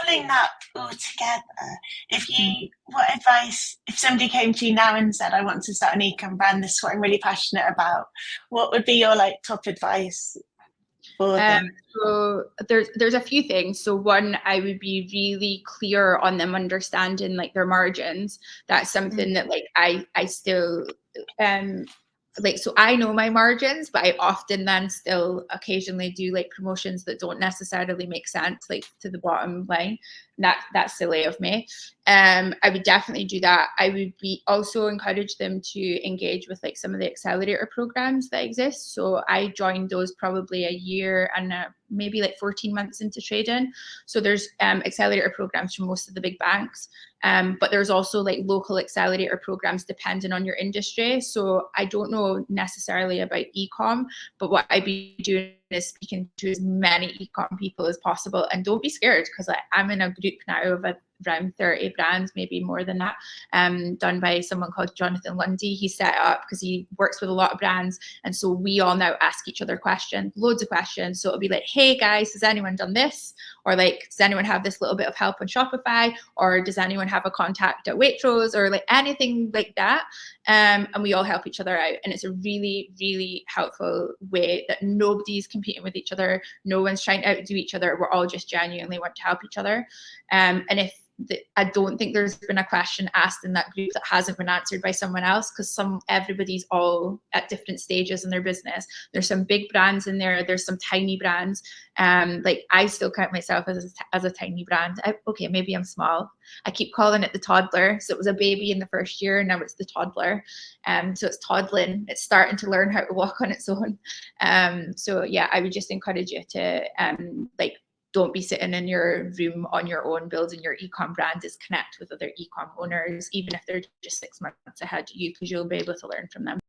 pulling that all together, what advice, if somebody came to you now and said, I want to start an ecom brand, this is what I'm really passionate about, what would be your like top advice for them? So there's a few things. So one, I would be really clear on them understanding like their margins. That's something that like I still like, so I know my margins, but I often then still occasionally do like promotions that don't necessarily make sense, like to the bottom line. That's silly of me. I would definitely do that. I would be also encourage them to engage with like some of the accelerator programs that exist. So I joined those probably a year and maybe like 14 months into trading. So there's accelerator programs from most of the big banks. But there's also like local accelerator programs depending on your industry. So I don't know necessarily about ecom, but what I'd be doing is speaking to as many ecom people as possible. And don't be scared, because I'm in a group now of around 30 brands, maybe more than that, done by someone called Jonathan Lundy. He set it up because he works with a lot of brands. And so we all now ask each other questions, loads of questions. So it'll be like, hey guys, has anyone done this? Or like, does anyone have this little bit of help on Shopify? Or does anyone have a contact at Waitrose? Or like anything like that. And we all help each other out. And it's a really, really helpful way that nobody's competing with each other. No one's trying to outdo each other. We're all just genuinely want to help each other. And if I don't think there's been a question asked in that group that hasn't been answered by someone else, because everybody's all at different stages in their business. There's some big brands in there. There's some tiny brands. Like I still count myself as a tiny brand. Okay, maybe I'm small. I keep calling it the toddler. So it was a baby in the first year, and now it's the toddler. So it's toddling. It's starting to learn how to walk on its own. So yeah, I would just encourage you to like, don't be sitting in your room on your own building your ecom brand. Is connect with other ecom owners, even if they're just 6 months ahead of you, because you'll be able to learn from them.